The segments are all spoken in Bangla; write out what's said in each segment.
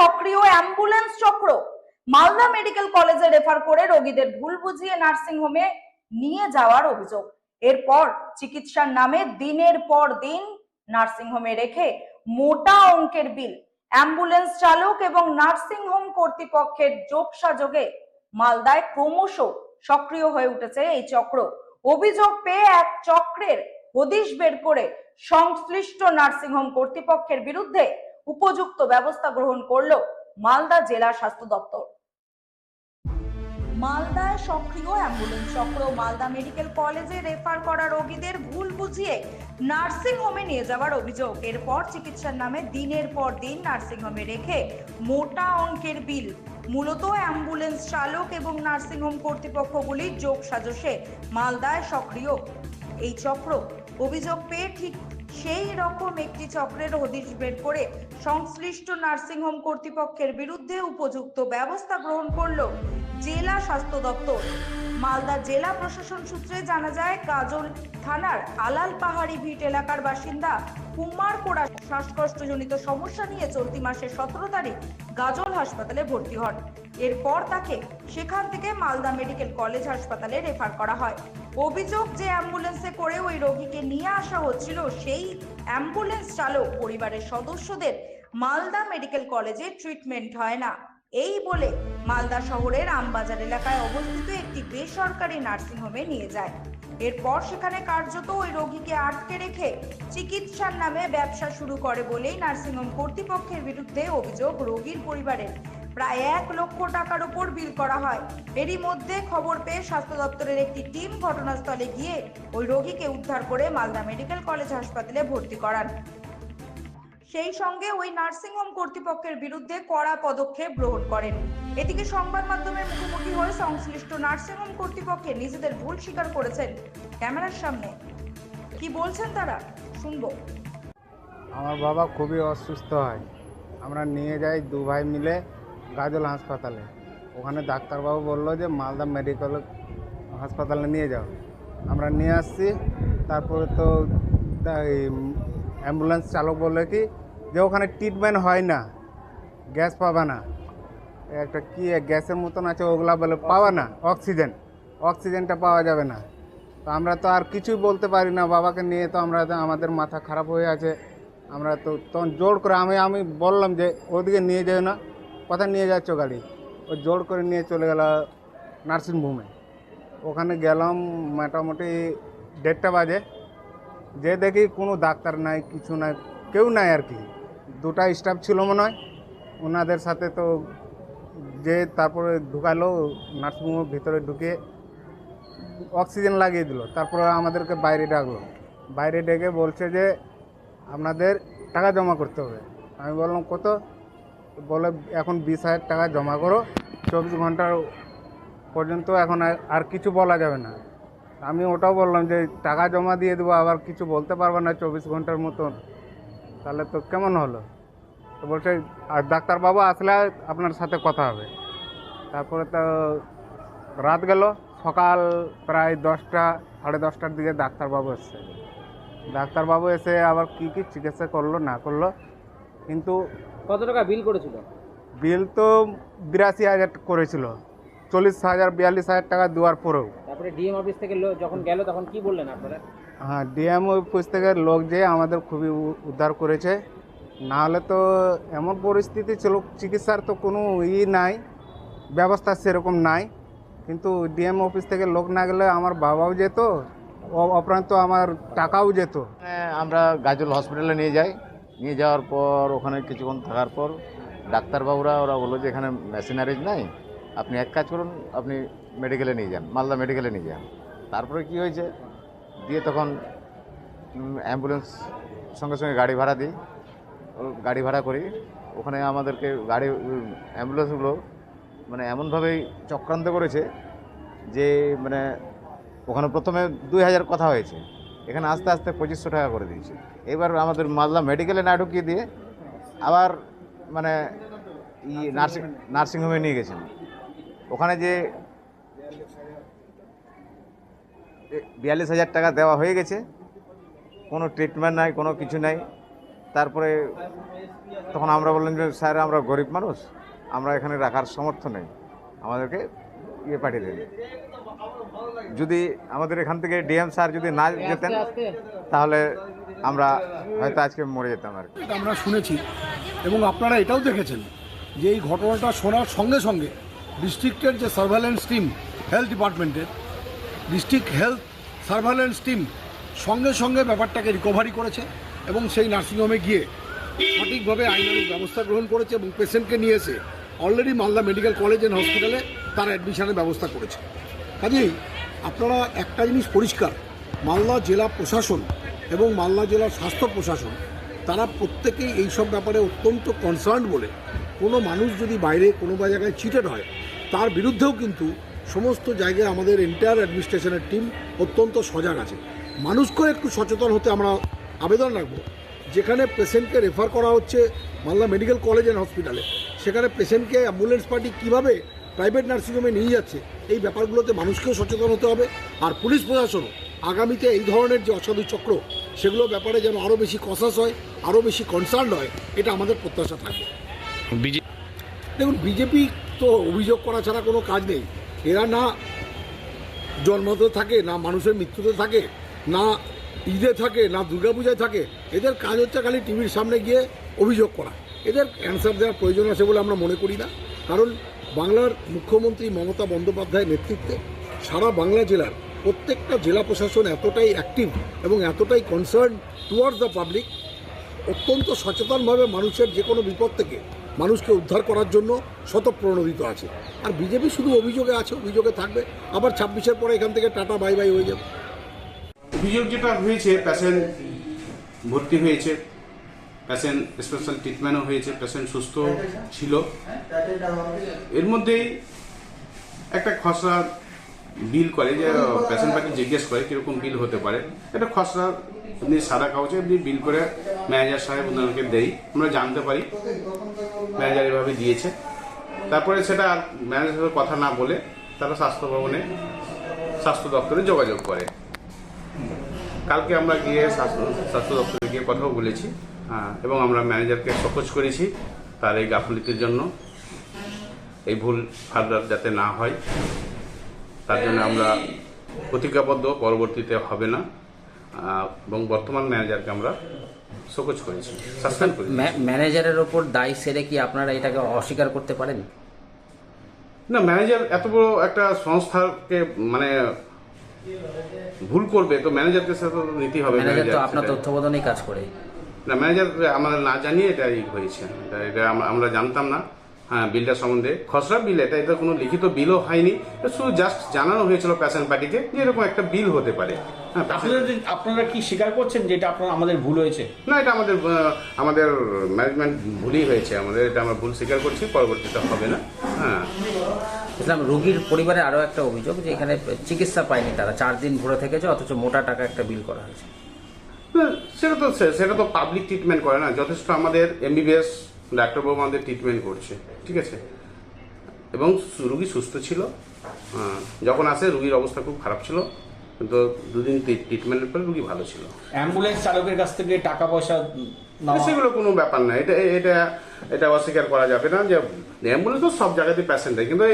সক্রিয় অ্যাম্বুলেন্স চক্র। মালদা মেডিকেল কলেজে রেফার করে রোগীদের ভুল বুঝিয়ে নার্সিং হোমে নিয়ে যাওয়ার অভিযোগ। এরপর চিকিৎসার নামে দিনের পর দিন নার্সিং হোমে রেখে মোটা অঙ্কের বিল। অ্যাম্বুলেন্স চালক এবং নার্সিং হোম কর্তৃপক্ষের যোগসাযোগে মালদায় ক্রমশ সক্রিয় হয়ে উঠেছে এই চক্র। অভিযোগ পেয়ে এক চক্রের হদিশ বের করে সংশ্লিষ্ট নার্সিং হোম কর্তৃপক্ষের বিরুদ্ধে উপযুক্ত ব্যবস্থা গ্রহণ করলো মালদা জেলা স্বাস্থ্য দপ্তর। মালদায় সক্রিয় অ্যাম্বুলেন্স চক্র। মালদা মেডিকেল কলেজে রেফার করা রোগীদের ভুল বুঝিয়ে নার্সিং হোমে নিয়ে যাওয়ার অভিযোগ। এরপর চিকিৎসার নামে দিনের পর দিন নার্সিং হোমে রেখে মোটা অঙ্কের বিল। মূলত অ্যাম্বুলেন্স চালক এবং নার্সিং হোম কর্তৃপক্ষগুলির যোগ সাজসে মালদায় সক্রিয় এই চক্র। অভিযোগ পেয়ে ঠিক সেই রকম একটি চক্রের হদিশ বের করে সংশ্লিষ্ট নার্সিং হোম কর্তৃপক্ষের বিরুদ্ধে উপযুক্ত ব্যবস্থা গ্রহণ করলো জেলা স্বাস্থ্য দপ্তর। মালদা জেলা প্রশাসন সূত্রে জানা যায়, গাজল থানার আলাল পাহাড়ি ভিট এলাকার বাসিন্দা কুমার কোড়া শ্বাসকষ্টজনিত সমস্যা নিয়ে চলতি মাসের 17 তারিখ গাজল হাসপাতালে ভর্তি হন। এরপর তাকে সেখান থেকে মালদা মেডিকেল কলেজ হাসপাতালে রেফার করা হয়। অভিযোগ যে অ্যাম্বুলেন্সে করে ওই রোগীকে নিয়ে আসা হচ্ছিল, সেই অ্যাম্বুলেন্স চালক পরিবারের সদস্যদের মালদা মেডিকেল কলেজে ট্রিটমেন্ট হয় না এই বলে মালদা শহরের আমবাজার এলাকায় অবস্থিত একটি বেসরকারি নার্সিং হোমে নিয়ে যায়। এরপর সেখানে কার্যত ওই রোগীকে আটকে রেখে চিকিৎসার নামে ব্যবসা শুরু করে বলেই নার্সিংহোম কর্তৃপক্ষের বিরুদ্ধে অভিযোগ রোগীর পরিবারের। প্রায় 1 লক্ষ টাকার উপর বিল করা হয়। এরই মধ্যে খবর পেয়ে স্বাস্থ্য দপ্তরের একটি টিম ঘটনাস্থলে গিয়ে ওই রোগীকে উদ্ধার করে মালদা মেডিকেল কলেজ হাসপাতালে ভর্তি করান। সেই সঙ্গে ওই নার্সিংহোম কর্তৃপক্ষের বিরুদ্ধে কড়া পদক্ষেপ গ্রহণ করেন। এদিকে সংবাদ মাধ্যমের মুখোমুখি হয়ে সংশ্লিষ্ট নার্সিংহোম কর্তৃপক্ষে নিজেদের ভুল স্বীকার করেছেন ক্যামেরার সামনে। কি বলছেন তারা শুনবো। আমার বাবা খুবই অসুস্থ হয়, আমরা নিয়ে যাই 2 ভাই মিলে গাজল হাসপাতালে। ওখানে ডাক্তারবাবু বললো যে মালদা মেডিকেল হাসপাতালে নিয়ে যাও। আমরা নিয়ে আসছি। তারপরে তো অ্যাম্বুলেন্স চালক বললো কি যে ওখানে ট্রিটমেন্ট হয় না, গ্যাস পাবা না, একটা কি গ্যাসের মতন আছে ওগুলা বলে পাওয়া না, অক্সিজেনটা পাওয়া যাবে না। তো আমরা তো আর কিছুই বলতে পারি না। বাবাকে নিয়ে তো আমাদের মাথা খারাপ হয়ে আছে। আমরা তো তখন জোর করে আমি বললাম যে ওদিকে নিয়ে যাও না, কোথায় নিয়ে যাচ্ছ গাড়ি? ও জোর করে নিয়ে চলে গেল নার্সিংহোমে। ওখানে গেলাম মোটামুটি 1:30 বাজে। যে দেখি কোনো ডাক্তার নাই, কিছু নাই, কেউ নাই আর কি। 2টা স্টাফ ছিল মনে হয়, ওনাদের সাথে তো যে তারপরে ঢুকালো নার্সিংহোমের ভিতরে, ঢুকে অক্সিজেন লাগিয়ে দিল। তারপরে আমাদেরকে বাইরে ডাকলো। বাইরে ডেকে বলছে যে আপনাদের টাকা জমা করতে হবে। আমি বললাম কত? বলে এখন 20,000 টাকা জমা করো, 24 ঘন্টা পর্যন্ত এখন আর কিছু বলা যাবে না। আমি ওটাও বললাম যে টাকা জমা দিয়ে দেবো, আবার কিছু বলতে পারবো না 24 ঘন্টার মতন, তাহলে তো কেমন হলো? তো বলছে আর ডাক্তারবাবু আসলে আপনার সাথে কথা হবে। তারপরে তো রাত গেল, সকাল প্রায় 10টা সাড়ে 10টার দিকে ডাক্তারবাবু এসছে। ডাক্তারবাবু এসে আবার কি কি চিকিৎসা করলো না করলো, কিন্তু কত টাকা বিল করেছিল? বিল তো 82,000 করেছিল, 40,000 42,000 টাকা দেওয়ার পরেও। তারপরে ডিএম অফিস থেকে যখন গেল তখন কি বললেন আপনারা? হ্যাঁ, ডিএম অফিস থেকে লোক যে আমাদের খুবই উদ্ধার করেছে। না হলে তো এমন পরিস্থিতি ছিল, চিকিৎসার তো কোনো নাই, ব্যবস্থা সেরকম নাই। কিন্তু ডিএম অফিস থেকে লোক না গেলে আমার বাবাও যেত, অপরান্ত আমার টাকাও যেত। আমরা গাজল হসপিটালে নিয়ে যাই। নিয়ে যাওয়ার পর ওখানে কিছুক্ষণ থাকার পর ডাক্তারবাবুরা ওরা বললো যে এখানে মেশিনারিজ নাই, আপনি এক কাজ করুন, আপনি মেডিকেলে নিয়ে যান, মালদা মেডিকেলে নিয়ে যান। তারপরে কি হয়েছে, দিয়ে তখন অ্যাম্বুলেন্স সঙ্গে সঙ্গে গাড়ি ভাড়া দিই, গাড়ি ভাড়া করি। ওখানে আমাদেরকে অ্যাম্বুলেন্সগুলো মানে এমনভাবেই চক্রান্ত করেছে যে মানে ওখানে প্রথমে 2,000 কথা হয়েছে, এখানে আস্তে আস্তে 2500 টাকা করে দিয়েছে। এবার আমাদের মালদা মেডিকেলে না ঢুকিয়ে দিয়ে আবার মানে নার্সিংহোমে নিয়ে গেছেন। ওখানে যে 42,000 টাকা দেওয়া হয়ে গেছে, কোনো ট্রিটমেন্ট নাই, কোনো কিছু নাই। তারপরে তখন আমরা বললাম যে স্যার আমরা গরিব মানুষ, আমরা এখানে রাখার সামর্থ্য নেই, আমাদেরকে পাঠিয়ে দেন। যদি আমাদের এখান থেকে ডিএম স্যার যদি না যেতেন তাহলে আমরা হয়তো আজকে মরে যেতাম আর কি। এটা আমরা শুনেছি এবং আপনারা এটাও দেখেছেন যে এই ঘটনাটা শোনার সঙ্গে সঙ্গে ডিস্ট্রিক্টের যে সার্ভেলেন্স টিম, হেলথ ডিপার্টমেন্টের ডিস্ট্রিক্ট হেলথ সার্ভেলেন্স টিম সঙ্গে সঙ্গে ব্যাপারটাকে রিকভারি করেছে এবং সেই নার্সিংহোমে গিয়ে সঠিকভাবে আইনানুগ ব্যবস্থা গ্রহণ করেছে এবং পেশেন্টকে নিয়ে এসে already Malda medical college and হসপিটালে তার অ্যাডমিশনের ব্যবস্থা করেছে। কাজেই আপনারা একটা জিনিস পরিষ্কার, মালদা জেলা প্রশাসন এবং মালদা জেলার স্বাস্থ্য প্রশাসন তারা প্রত্যেকেই এইসব ব্যাপারে অত্যন্ত কনসার্ন বলে কোনো মানুষ যদি বাইরে কোনো বা জায়গায় চিটেড হয় তার বিরুদ্ধেও কিন্তু সমস্ত জায়গায় আমাদের এন্টায়ার অ্যাডমিনিস্ট্রেশনের টিম অত্যন্ত সজাগ আছে। মানুষকেও একটু সচেতন হতে আমরা আবেদন রাখবো। যেখানে পেশেন্টকে রেফার করা হচ্ছে মালদা মেডিকেল কলেজ অ্যান্ড হসপিটালে, সেখানে পেশেন্টকে অ্যাম্বুলেন্স পার্টি কীভাবে প্রাইভেট নার্সিংহোমে নিয়ে যাচ্ছে এই ব্যাপারগুলোতে মানুষকেও সচেতন হতে হবে। আর পুলিশ প্রশাসনও আগামীতে এই ধরনের যে অসাধু চক্র সেগুলোর ব্যাপারে যেন আরও বেশি কনসাস হয়, আরও বেশি কনসার্ন হয়, এটা আমাদের প্রত্যাশা থাকবে। দেখুন, বিজেপি তো অভিযোগ করা ছাড়া কোনো কাজ নেই। এরা না জন্মতে থাকে, না মানুষের মৃত্যুতে থাকে, না ঈদে থাকে, না দুর্গাপূজায় থাকে। এদের কাজ হচ্ছে খালি টিভির সামনে গিয়ে অভিযোগ করা। এদের অ্যান্সার দেওয়ার প্রয়োজন আছে বলে আমরা মনে করি না। কারণ বাংলার মুখ্যমন্ত্রী মমতা বন্দ্যোপাধ্যায়ের নেতৃত্বে সারা বাংলা জেলার প্রত্যেকটা জেলা প্রশাসন এতটাই অ্যাক্টিভ এবং এতটাই কনসার্ন টুয়ার্ডস দ্য পাবলিক, অত্যন্ত সচেতনভাবে মানুষের যে কোনো বিপদ থেকে মানুষকে উদ্ধার করার জন্য শতপ্রণোদিত আছে। আর বিজেপি শুধু অভিযোগে আছে, অভিযোগে থাকবে, আবার 26-এর পরে এখান থেকে টাটা বাই বাই হয়ে যাবে। অভিযোগ যেটা হয়েছে, পেশেন্ট ভর্তি হয়েছে, পেশেন্ট স্পেশাল ট্রিটমেন্টও হয়েছে, পেশেন্ট সুস্থ ছিল। এর মধ্যেই একটা খসড়া বিল করে, যে পেশেন্ট পার্টি জিজ্ঞেস করে কীরকম বিল হতে পারে। একটা খসড়া এমনি সাদা কাগজে এমনি বিল করে ম্যানেজার সাহেব ওনাকে দেই, আমরা জানতে পারি ম্যানেজার এভাবে দিয়েছে। তারপরে সেটা ম্যানেজারের কথা না বলে তারা স্বাস্থ্য ভবনে, স্বাস্থ্য দপ্তরে যোগাযোগ করে। কালকে আমরা গিয়ে স্বাস্থ্য দপ্তরে গিয়ে কথাও বলেছি, এবং আমরা ম্যানেজারকে শোকজ করেছি তার এই গাফিলতির জন্য। এই ভুল ফার্দার যাতে না হয় তার জন্য আমরা প্রতিজ্ঞাবদ্ধ, পরবর্তীতে হবে না। এবং বর্তমান ম্যানেজারকে আমরা শোকজ করেছি, সাসপেন্ড করেছি। ম্যানেজারের ওপর দায় সেরে কি আপনারা এটাকে অস্বীকার করতে পারেন? না, ম্যানেজার এত বড় একটা সংস্থাকে মানে ভুল করবে তো ম্যানেজারকে সেটা নিতেই হবে। ম্যানেজার তো আপনার তত্ত্বাবধানেই কাজ করে। না, ম্যানেজার আমাদের না জানিয়ে এটা হয়েছে, এটা আমরা জানতাম না। হ্যাঁ, বিলটা সম্বন্ধে খসড়া বিল, এটা কোনো লিখিত বিলও হয়নি, শুধু জাস্ট জানানো হয়েছিল পেশেন্ট পার্টিকে যে এরকম একটা বিল হতে পারে। হ্যাঁ, আপনারা কি স্বীকার করছেন যে এটা আপনার আমাদের ভুল হয়েছে? না, এটা আমাদের ম্যানেজমেন্ট ভুলই হয়েছে, এটা আমরা ভুল স্বীকার করছি, পরবর্তীতে হবে না। হ্যাঁ, ইসলাম রোগীর পরিবারে আরও একটা অভিযোগ যে এখানে চিকিৎসা পায়নি, তারা 4 দিন ভরে থেকেছে, অথচ মোটা টাকা একটা বিল করা হয়েছে। সেটা তো পাবলিক ট্রিটমেন্ট করে না, যথেষ্ট আমাদের এমবিবিএস ডাক্তারবাবু আমাদের ট্রিটমেন্ট করছে, ঠিক আছে, এবং রুগী সুস্থ ছিল। যখন আসে রুগীর অবস্থা খুব খারাপ ছিল, কিন্তু 2 দিন ট্রিটমেন্টের পরে রুগী ভালো ছিল। অ্যাম্বুলেন্স চালকের কাছ থেকে টাকা পয়সা সেগুলো কোনো ব্যাপার না, এটা অস্বীকার করা যাবে না যে অ্যাম্বুলেন্স তো সব জায়গাতে প্যাসেন্ট দেয়, কিন্তু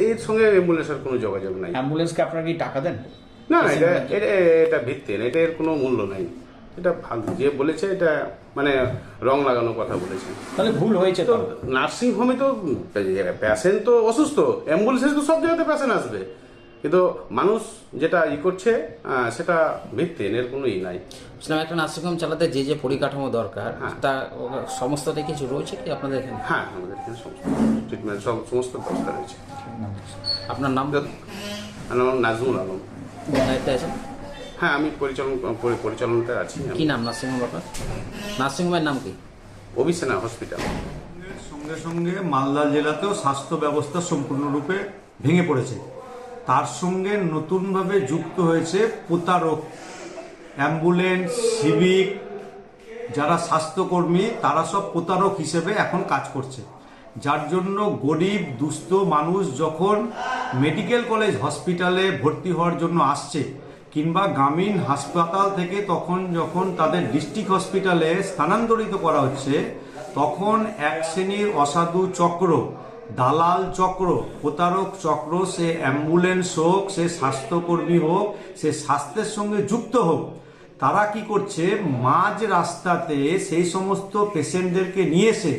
এর সঙ্গে অ্যাম্বুলেন্সের কোনো যোগাযোগ নাই। অ্যাম্বুলেন্সকে আপনারা কি টাকা দেন? না, এটা ভিত্তিহীন, এটা এর কোনো মূল্য নাই। এটা যে বলেছে এটা মানে রং লাগানো কথা বলেছে, তাহলে ভুল হয়েছে। তো নার্সিং হোমে তো পেশেন্ট তো অসুস্থ, অ্যাম্বুলেন্সে তো সব জায়গাতে পেশেন্ট আসবে, কিন্তু মানুষ যেটা করছে সেটা ভিত্তিহীন, এর কোনো নাই। একটা নার্সিংহোম চালাতে যে যে পরিকাঠামো দরকার তা সমস্তটাই কিছু রয়েছে কি আপনাদের এখানে? হ্যাঁ, আমাদের এখানে সমস্ত ট্রিটমেন্ট সমস্ত ব্যবস্থা রয়েছে। আপনার নাম? আমার নাম নাজমুল আলম। দায়িত্বে আছেন? হ্যাঁ, আমি পরিচালনাতে আছি। কি নাম নার্সিংহোম আপনার? নার্সিংহোমের নাম কি? অভিসেনা হসপিটাল। সঙ্গে সঙ্গে মালদা জেলাতেও স্বাস্থ্য ব্যবস্থা সম্পূর্ণরূপে ভেঙে পড়েছে। তার সঙ্গে নতুনভাবে যুক্ত হয়েছে প্রতারক, অ্যাম্বুলেন্স, সিভিক, যারা স্বাস্থ্যকর্মী তারা সব প্রতারক হিসেবে এখন কাজ করছে, যার জন্য গরিব দুস্থ মানুষ যখন মেডিকেল কলেজ হসপিটালে ভর্তি হওয়ার জন্য আসছে কিংবা গ্রামীণ হাসপাতাল থেকে তখন যখন তাদের ডিস্ট্রিক্ট হসপিটালে স্থানান্তরিত করা হচ্ছে, তখন এক শ্রেণীর অসাধু চক্র, দালাল চক্র, প্রতারক চক্র, সে অ্যাম্বুলেন্স হোক, সে স্বাস্থ্যকর্মী হোক, সে স্বাস্থ্যের সঙ্গে যুক্ত হোক, তারা কি করছে, মাঝ রাস্তাতে সেই সমস্ত পেশেন্টদেরকে নিয়ে এসে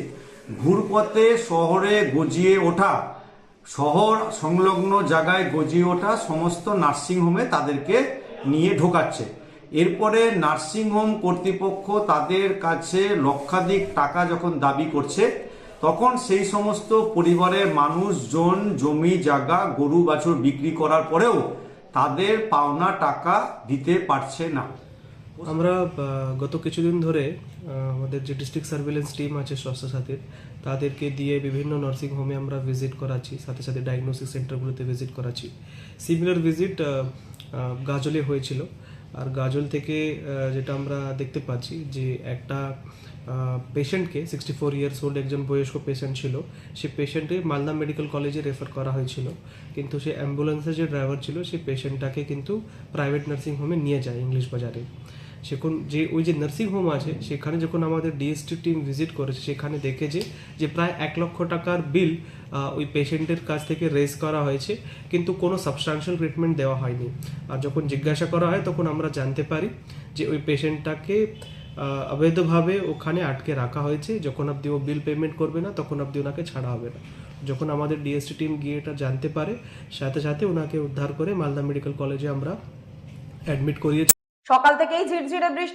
ঘুরপথে শহরে গজিয়ে ওঠা, শহর সংলগ্ন জায়গায় গজিয়ে ওঠা সমস্ত নার্সিংহোমে তাদেরকে নিয়ে ঢোকাচ্ছে। এরপরে নার্সিংহোম কর্তৃপক্ষ তাদের কাছে লক্ষাধিক টাকা যখন দাবি করছে, তখন সেই সমস্ত পরিবারের মানুষজন জমি জায়গা গরু বাছুর বিক্রি করার পরেও তাদের পাওনা টাকা দিতে পারছে না। আমরা গত কিছুদিন ধরে আমাদের যে ডিস্ট্রিক্ট সার্ভেলেন্স টিম আছে স্বাস্থ্য সাথীর, তাদেরকে দিয়ে বিভিন্ন নার্সিং হোমে আমরা ভিজিট করাচ্ছি, সাথে সাথে ডায়াগনোসিস সেন্টারগুলোতে ভিজিট করাচ্ছি। সিমিলার ভিজিট গাজলে হয়েছিল। আর গাজল থেকে যেটা আমরা দেখতে পাচ্ছি যে একটা পেশেন্টকে 64 ইয়ার্স ওল্ড একজন বয়স্ক পেশেন্ট ছিল, সে পেশেন্টকে মালদা মেডিকেল কলেজে রেফার করা হয়েছিল, কিন্তু সে অ্যাম্বুলেন্সের যে ড্রাইভার ছিল সেই পেশেন্টটাকে কিন্তু প্রাইভেট নার্সিং হোমে নিয়ে যায় ইংলিশ বাজারে। সেখান যে ওই যে নার্সিং হোম আছে সেখানে যখন আমাদের ডিএসটি টিম ভিজিট করেছে, সেখানে দেখেছে যে প্রায় 1 লক্ষ টাকার বিল ওই পেশেন্টের কাছ থেকে রেজ করা হয়েছে, কিন্তু কোনো সাবস্টান্সিয়াল ট্রিটমেন্ট দেওয়া হয়নি। আর যখন জিজ্ঞাসা করা হয় তখন আমরা জানতে পারি যে ওই পেশেন্টটাকে অবৈধভাবে ওখানে আটকে রাখা হয়েছে, যখন অবধি ও বিল পেমেন্ট করবে না তখন অবধি ওনাকে ছাড়া হবে না। যখন আমাদের ডিএসটি টিম গিয়ে এটা জানতে পারে, সাথে সাথে ওনাকে উদ্ধার করে মালদা মেডিকেল কলেজে আমরা অ্যাডমিট করিয়েছি। সকাল থেকেই ঝিরঝিরে বৃষ্টি।